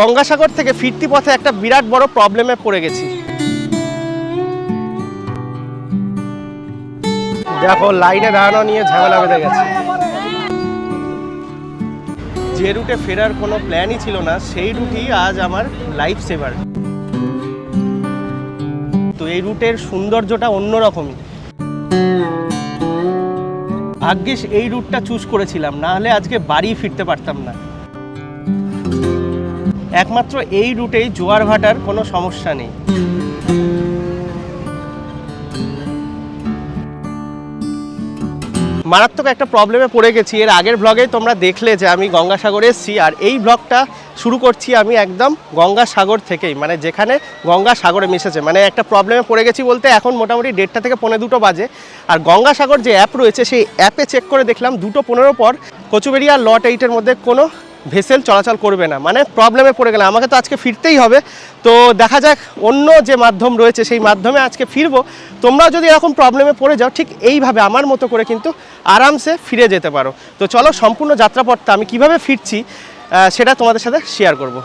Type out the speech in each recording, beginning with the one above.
গঙ্গাসাগর থেকে ফিরতি পথে একটা বিরাট বড় প্রবলেমে পড়ে গেছি। দেখো লাইনে দাঁড়ানো নিয়ে ঝামেলা বেঁধে গেছে। যে রুটে ফেরার কোনো প্ল্যানই ছিল না সেই রুটই আজ আমার লাইফ সেভার। তো এই রুটের সৌন্দর্যটা অন্যরকমই। ভাগ্যিস এই রুটটা চুজ করেছিলাম, না হলে আজকে বাড়ি ফিরতে পারতাম না। একমাত্র এই রুটেই জোয়ার ভাটার কোনো সমস্যা নেই। মারাত্মক একটা প্রবলেমে পড়ে গেছি। এর আগের ব্লগে তোমরা দেখলে যে আমি গঙ্গাসাগরে এসেছি, আর এই ব্লগটা শুরু করছি আমি একদম গঙ্গাসাগর থেকেই, মানে যেখানে গঙ্গাসাগরে মিশেছে। মানে একটা প্রবলেমে পড়ে গেছি বলতে এখন মোটামুটি 1:30 থেকে 1:45 বাজে। আর গঙ্গাসাগর যে অ্যাপ রয়েছে সেই অ্যাপে চেক করে দেখলাম 2:15 পর কচুবেড়িয়া লট 8-এর মধ্যে কোনো ভেসেল চলাচল করবে না। মানে প্রবলেমে পড়ে গেলাম, আমাকে তো আজকে ফিরতেই হবে। তো দেখা যাক অন্য যে মাধ্যম রয়েছে সেই মাধ্যমে আজকে ফিরবো। তোমরাও যদি এরকম প্রবলেমে পড়ে যাও ঠিক এইভাবে আমার মতো করে কিন্তু আরামসে ফিরে যেতে পারো। তো চলো সম্পূর্ণ যাত্রাপথটা আমি কিভাবে ফিরছি সেটা তোমাদের সাথে শেয়ার করব।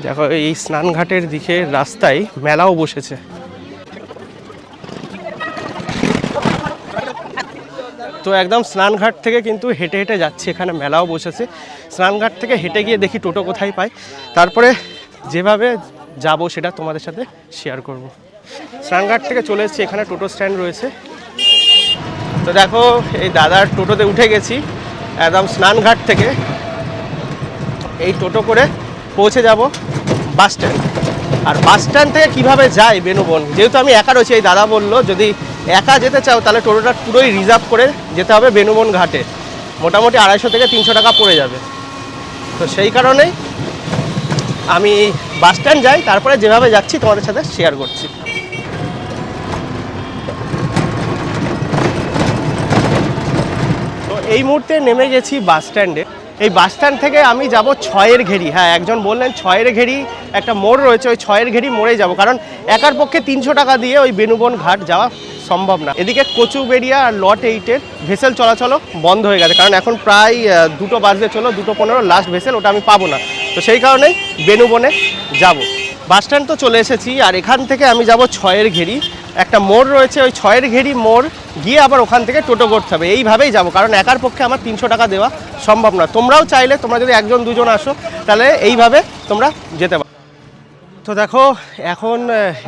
দেখো এই স্নানঘাটের দিকে রাস্তায় মেলাও বসেছে। তো একদম স্নানঘাট থেকে কিন্তু হেঁটে হেঁটে যাচ্ছি, এখানে মেলাও বসেছে। স্নানঘাট থেকে হেঁটে গিয়ে দেখি টোটো কোথায় পাই, তারপরে যেভাবে যাব সেটা তোমাদের সাথে শেয়ার করব। স্নানঘাট থেকে চলে এসেছি, এখানে টোটো স্ট্যান্ড রয়েছে। তো দেখো এই দাদার টোটোতে উঠে গেছি একদম স্নানঘাট থেকে। এই টোটো করে পৌঁছে যাব বাস স্ট্যান্ড। আর বাস স্ট্যান্ড থেকে কীভাবে যাই বেনুবন, যেহেতু আমি একা রয়েছি, এই দাদা বললো যদি একা যেতে চাও তাহলে টোটোটা পুরোই রিজার্ভ করে যেতে হবে বেনুবন ঘাটে। মোটামুটি 250 থেকে 300 টাকা পড়ে যাবে। তো সেই কারণেই আমি বাস স্ট্যান্ড যাই, তারপরে যেভাবে যাচ্ছি তোমাদের সাথে শেয়ার করছি। তো এই মুহূর্তে নেমে গেছি বাস স্ট্যান্ডে। এই বাস স্ট্যান্ড থেকে আমি যাব 6-এর ঘেরি। হ্যাঁ, একজন বললেন 6-এর ঘেরি একটা মোড় রয়েছে, ওই 6-এর ঘেরি মোড়ে যাব, কারণ একার পক্ষে 300 টাকা দিয়ে ওই বেনুবন ঘাট যাওয়া সম্ভব না। এদিকে কচুবেড়িয়া আর লট 8-এর ভেসেল চলাচলও বন্ধ হয়ে গেছে, কারণ এখন প্রায় 2 বাজতে চলো, 2:15 লাস্ট ভেসেল, ওটা আমি পাবো না। তো সেই কারণেই বেনুবনে যাব। বাস স্ট্যান্ড তো চলে এসেছি, আর এখান থেকে আমি যাব 6-এর ঘেরি। একটা মোড় রয়েছে, ওই 6-এর ঘেরি মোড় গিয়ে আবার ওখান থেকে টোটো করতে হবে। এইভাবেই যাব, কারণ একার পক্ষে আমার 300 টাকা দেওয়া সম্ভব না। তোমরাও চাইলে, তোমরা যদি 1-2 আসো তাহলে এইভাবে তোমরা যেতে পারো। তো দেখো এখন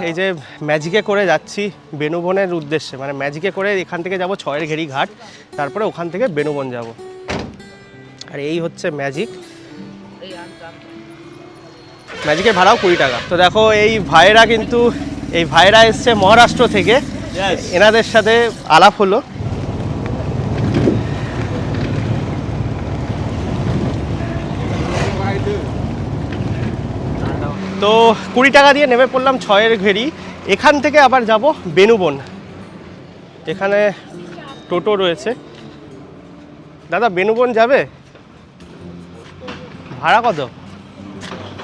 এই যে ম্যাজিকে করে যাচ্ছি বেনুবনের উদ্দেশ্যে, মানে ম্যাজিকে করে এখান থেকে যাব 6-এর ঘেরি ঘাট, তারপরে ওখান থেকে বেনুবন যাব। আর এই হচ্ছে ম্যাজিক। ম্যাজিকের ভাড়াও 20 টাকা। তো দেখো এই ভাইয়েরা এসছে মহারাষ্ট্র থেকে, এনাদের সাথে আলাপ হলো। তো 20 টাকা দিয়ে নেমে পড়লাম 6-এর ঘেরি। এখান থেকে আবার যাব বেনুবন। এখানে টোটো রয়েছে। দাদা বেনুবন যাবে? ভাড়া কত?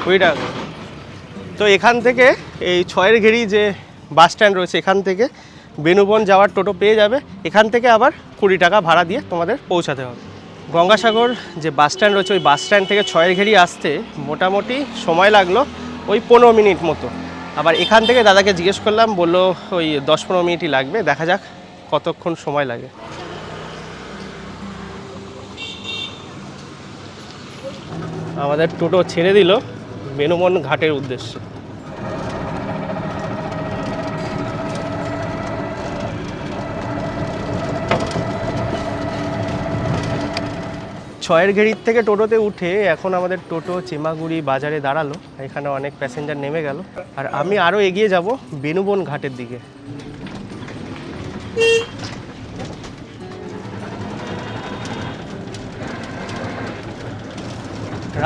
20 টাকা। তো এখান থেকে এই 6-এর ঘেরি যে বাস স্ট্যান্ড রয়েছে, এখান থেকে বেনুবন যাওয়ার টোটো পেয়ে যাবে। এখান থেকে আবার 20 টাকা ভাড়া দিয়ে তোমাদের পৌঁছাতে হবে। গঙ্গাসাগর যে বাস স্ট্যান্ড রয়েছে ওই বাস স্ট্যান্ড থেকে 6-এর ঘেরি আসতে মোটামুটি সময় লাগলো ওই 15 মিনিট মতো। আবার এখান থেকে দাদাকে জিজ্ঞেস করলাম, বললো ওই 10-15 মিনিটই লাগবে। দেখা যাক কতক্ষণ সময় লাগে। আমাদের টোটো ছেড়ে দিল বেনুবন ঘাটের উদ্দেশ্যে। ছয়ের ঘেরির থেকে টোটোতে উঠে এখন আমাদের টোটো চেমাগুড়ি বাজারে দাঁড়ালো। এখানে অনেক প্যাসেঞ্জার নেমে গেল, আর আমি আরও এগিয়ে যাব বেনুবন ঘাটের দিকে।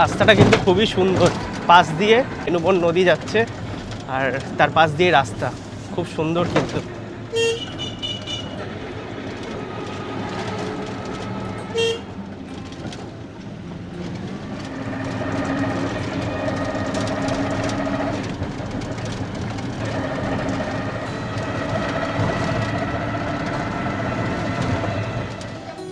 রাস্তাটা কিন্তু খুবই সুন্দর, পাশ দিয়ে বেনুবন নদী যাচ্ছে আর তার পাশ দিয়ে রাস্তা খুব সুন্দর। কিন্তু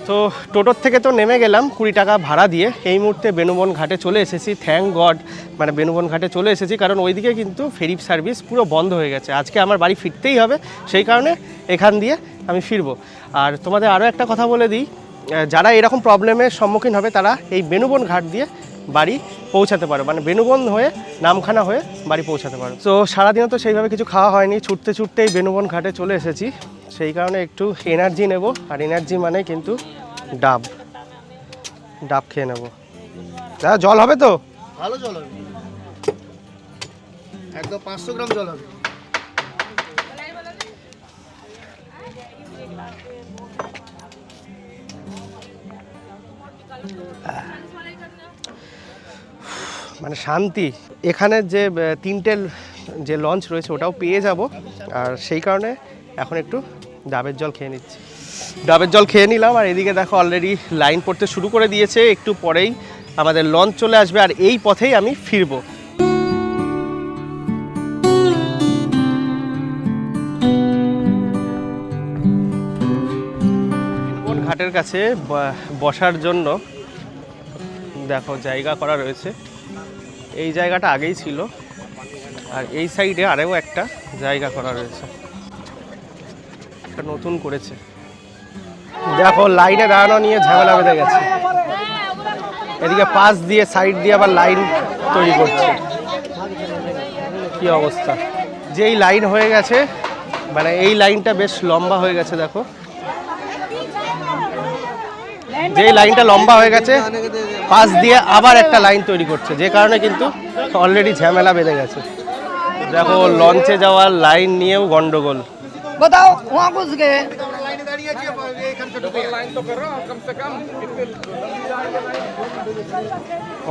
তো টোটোর থেকে তো নেমে গেলাম 20 টাকা ভাড়া দিয়ে। এই মুহূর্তে বেনুবন ঘাটে চলে এসেছি, থ্যাঙ্ক গড মানে বেনুবন ঘাটে চলে এসেছি, কারণ ওইদিকে কিন্তু ফেরি সার্ভিস পুরো বন্ধ হয়ে গেছে। আজকে আমার বাড়ি ফিরতেই হবে, সেই কারণে এখান দিয়ে আমি ফিরবো। আর তোমাদের আরও একটা কথা বলে দিই, যারা এরকম প্রবলেমের সম্মুখীন হবে তারা এই বেনুবন ঘাট দিয়ে বাড়ি পৌঁছাতে পারো, মানে বেনুবন হয়ে নামখানা হয়ে বাড়ি পৌঁছাতে পারো। তো সারাদিনও তো সেইভাবে কিছু খাওয়া হয়নি, ছুটতে ছুটতে এই বেনুবন ঘাটে চলে এসেছি, সেই কারণে একটু এনার্জি নেব। আর এনার্জি মানে কিন্তু ডাব খেয়ে নেব। দাদা জল হবে তো? ভালো জল হবে, একদম 500 গ্রাম জল হবে। মানে শান্তি। এখানে যে 3টে যে লঞ্চ রয়েছে ওটাও পেয়ে যাব, আর সেই কারণে এখন একটু ডাবের জল খেয়ে নিচ্ছি। ডাবের জল খেয়ে নিলাম, আর এদিকে দেখো অলরেডি লাইন পড়তে শুরু করে দিয়েছে। একটু পরেই আমাদের লঞ্চ চলে আসবে, আর এই পথেই আমি ফিরবো। ঘাটের কাছে বসার জন্য দেখো জায়গা করা রয়েছে। এই জায়গাটা আগেই ছিল, আর এই সাইডে আরেও একটা জায়গা করা রয়েছে, নতুন করেছে। দেখো লাইনে দাঁড়ানো নিয়ে ঝামেলা বেঁধে গেছে। এদিকে পাশ দিয়ে সাইড দিয়ে আবার লাইন তৈরি করছে, কি অবস্থা। যেই লাইন হয়ে গেছে, মানে এই লাইনটা বেশ লম্বা হয়ে গেছে। দেখো যেই লাইনটা লম্বা হয়ে গেছে, পাশ দিয়ে আবার একটা লাইন তৈরি করছে, যে কারণে কিন্তু অলরেডি ঝামেলা বেঁধে গেছে। দেখো লঞ্চে যাওয়ার লাইন নিয়েও গন্ডগোল। बताओ वहाँ घुस गए।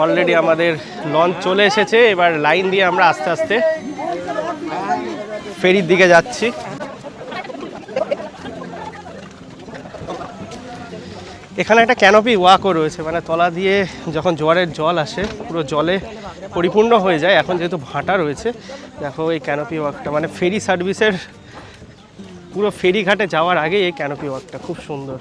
অলরেডি আমাদের লঞ্চ চলে এসেছে, এবার লাইন দিয়ে আমরা আস্তে আস্তে ফেরির দিকে যাচ্ছি। এখানে একটা ক্যানোপি ওয়াকও রয়েছে, মানে তলা দিয়ে যখন জোয়ারের জল আসে পুরো জলে পরিপূর্ণ হয়ে যায়। এখন যেহেতু ভাটা রয়েছে, দেখো এই ক্যানোপি ওয়াকটা মানে ফেরি সার্ভিসের পুরো ফেরিঘাটে যাওয়ার আগে এই ক্যানোপি ওয়াকটা খুব সুন্দর।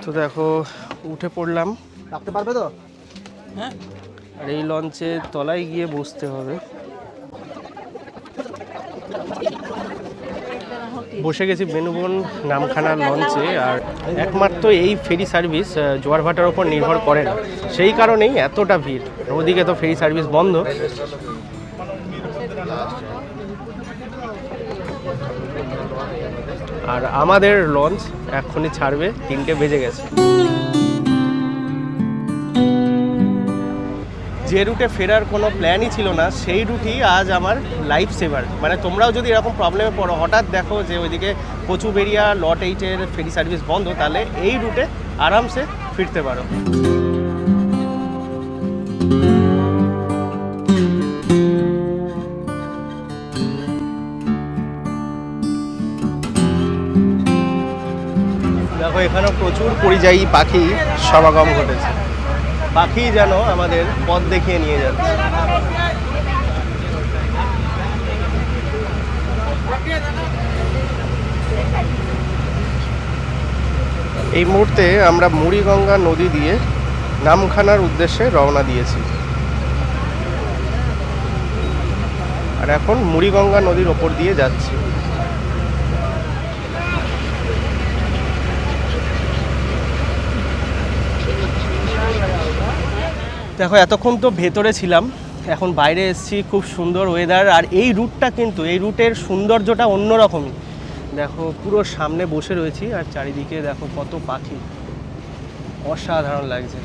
তো দেখো উঠে পড়লাম, রাখতে পারবে তো? হ্যাঁ, আর এই লঞ্চে তলায় গিয়ে বসতে হবে। বসে গেছি বেনুবন নামখানার লঞ্চে। আর একমাত্র এই ফেরি সার্ভিস জোয়ার ভাটার ওপর নির্ভর করে না, সেই কারণেই এতটা ভিড়। ওদিকে তো ফেরি সার্ভিস বন্ধ। আর আমাদের লঞ্চ এখনই ছাড়বে, 3টে বেজে গেছে। যে রুটে ফেরার কোনো প্ল্যানই ছিল না, সেই রুটই আজ আমার লাইফ সেভার। মানে তোমরাও যদি এরকম প্রবলেমে পড়ো, হঠাৎ দেখো যে ওইদিকে কচুবেড়িয়া লট 8-এর ফেরি সার্ভিস বন্ধ, তাহলে এই রুটে আরামসে ফিরতে পারো। দেখো এখানেও প্রচুর পরিযায়ী পাখি সমাগম ঘটেছে। পাখি যেন আমাদের পথ দেখিয়ে নিয়ে যাচ্ছে। এই মুহূর্তে আমরা মুড়িগঙ্গা নদী দিয়ে নামখানার উদ্দেশ্যে রওনা দিয়েছি, আর এখন মুড়িগঙ্গা নদীর ওপর দিয়ে যাচ্ছি। দেখো এতক্ষণ তো ভেতরে ছিলাম, এখন বাইরে এসেছি। খুব সুন্দর ওয়েদার, আর এই রুটটা কিন্তু এই রুটের সৌন্দর্যটা অন্যরকমই। দেখো পুরো সামনে বসে রয়েছি, আর চারিদিকে দেখো কত পাখি, অসাধারণ লাগছে।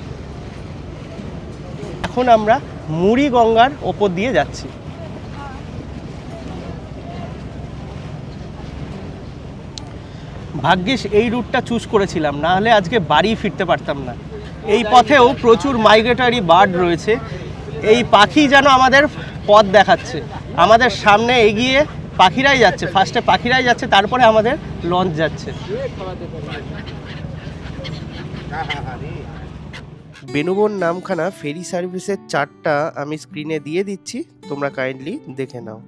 এখন আমরা মুড়িগঙ্গার ওপর দিয়ে যাচ্ছি। ভাগ্যিস এই রুটটা চুজ করেছিলাম, না হলে আজকে বাড়ি ফিরতে পারতাম না। এই পথেও প্রচুর মাইগ্রেটরি বার্ড রয়েছে। এই পাখি যেন আমাদের পথ দেখাচ্ছে, আমাদের সামনে এগিয়ে পাখিরাই যাচ্ছে, ফার্স্টে পাখিরাই যাচ্ছে, তারপরে আমাদের লঞ্চ যাচ্ছে। বেনুবন নামখানা ফেরি সার্ভিসের চার্টটা আমি স্ক্রিনে দিয়ে দিচ্ছি, তোমরা কাইন্ডলি দেখে নাও।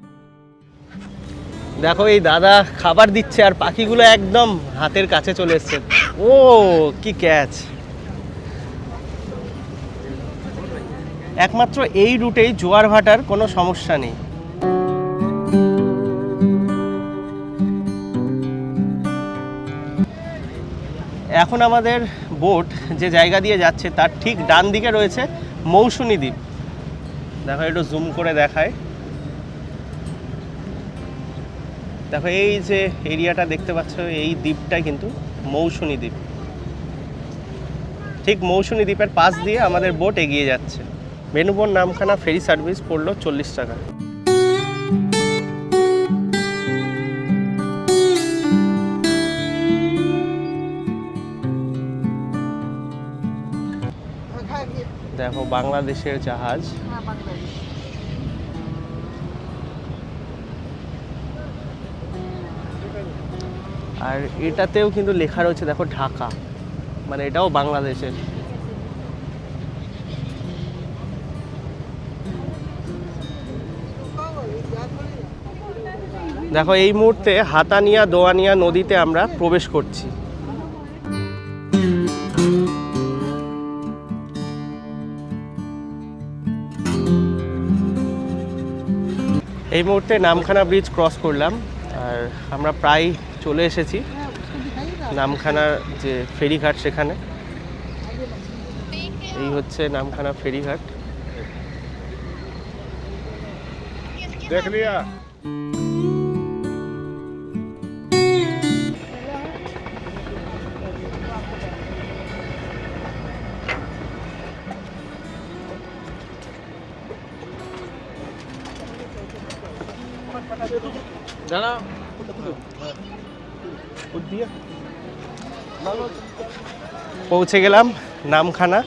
দেখো এই দাদা খাবার দিচ্ছে আর পাখিগুলো একদম হাতের কাছে চলে এসছে। ও কি ক্যাচ! একমাত্র এই রুটেই জোয়ার ভাটার কোনো সমস্যা নেই। এখন আমাদের বোট যে জায়গা দিয়ে যাচ্ছে তার ঠিক ডান দিকে রয়েছে মৌসুনী দ্বীপ। দেখো একটু জুম করে দেখায়। দেখো এই যে এরিয়াটা দেখতে পাচ্ছ, এই দ্বীপটাই কিন্তু মৌসুনী দ্বীপ। ঠিক মৌসুনী দ্বীপের পাশ দিয়ে আমাদের বোট এগিয়ে যাচ্ছে। বেনুবন নামখানা ফেরি সার্ভিস পড়লো 40 টাকা। দেখো বাংলাদেশের জাহাজ। আর এটাতেও কিন্তু লেখা রয়েছে দেখো ঢাকা, মানে এটাও বাংলাদেশের। দেখো এই মুহূর্তে হাতানিয়া দোয়ানিয়া নদীতে আমরা প্রবেশ করছি। এই মুহূর্তে নামখানা ব্রিজ ক্রস করলাম আর আমরা প্রায় চলে এসেছি নামখানার যে ফেরিঘাট সেখানে। এই হচ্ছে নামখানা ফেরিঘাট। দেখ লিয়া। পৌঁছে গেলাম নামখানা।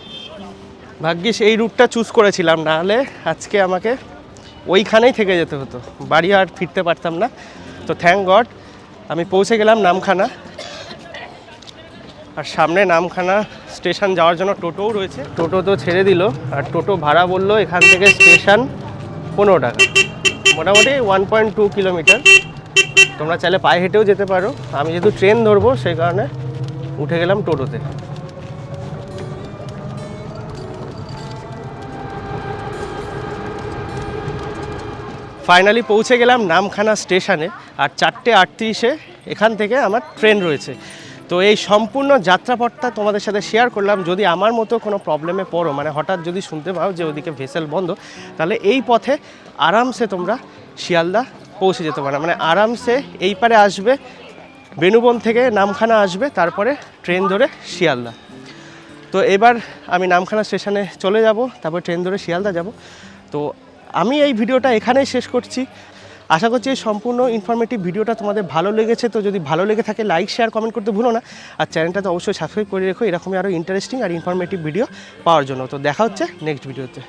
ভাগ্যিস এই রুটটা চুজ করেছিলাম, না হলে আজকে আমাকে ওইখানেই থেকে যেতে হতো, বাড়ি আর ফিরতে পারতাম না। তো থ্যাংক গড আমি পৌঁছে গেলাম নামখানা। আর সামনে নামখানা স্টেশন যাওয়ার জন্য টোটোও রয়েছে। টোটো তো ছেড়ে দিল, আর টোটো ভাড়া বললো এখান থেকে স্টেশন 15 টাকা, মোটামুটি 1.2 কিলোমিটার। তোমরা চাইলে পায়ে হেঁটেও যেতে পারো, আমি যেহেতু ট্রেন ধরবো সেই কারণে উঠে গেলাম টোটোতে। ফাইনালি পৌঁছে গেলাম নামখানা স্টেশনে। আর 4:38-এ এখান থেকে আমার ট্রেন রয়েছে। তো এই সম্পূর্ণ যাত্রাপথটা তোমাদের সাথে শেয়ার করলাম। যদি আমার মতো কোনো প্রবলেমে পড়ো, মানে হঠাৎ যদি শুনতে পাও যে ওদিকে ভেসেল বন্ধ, তাহলে এই পথে আরামসে তোমরা শিয়ালদা পৌঁছে যেতে পারো। মানে আরামসে এই পারে আসবে, বেনুবন থেকে নামখানা আসবে, তারপরে ট্রেন ধরে শিয়ালদা। তো এবার আমি নামখানা স্টেশনে চলে যাব, তারপর ট্রেন ধরে শিয়ালদা যাব। তো আমি এই ভিডিওটা এখানেই শেষ করছি। আশা করছি এই সম্পূর্ণ ইনফরমেটিভ ভিডিওটা তোমাদের ভালো লেগেছে। তো যদি ভালো লেগে থাকে লাইক শেয়ার কমেন্ট করতে ভুলো না। আর চ্যানেলটা তো অবশ্যই সাবস্ক্রাইব করে রেখো এরকমই আরও ইন্টারেস্টিং আর ইনফরমেটিভ ভিডিও পাওয়ার জন্য। তো দেখা হচ্ছে নেক্সট ভিডিওতে।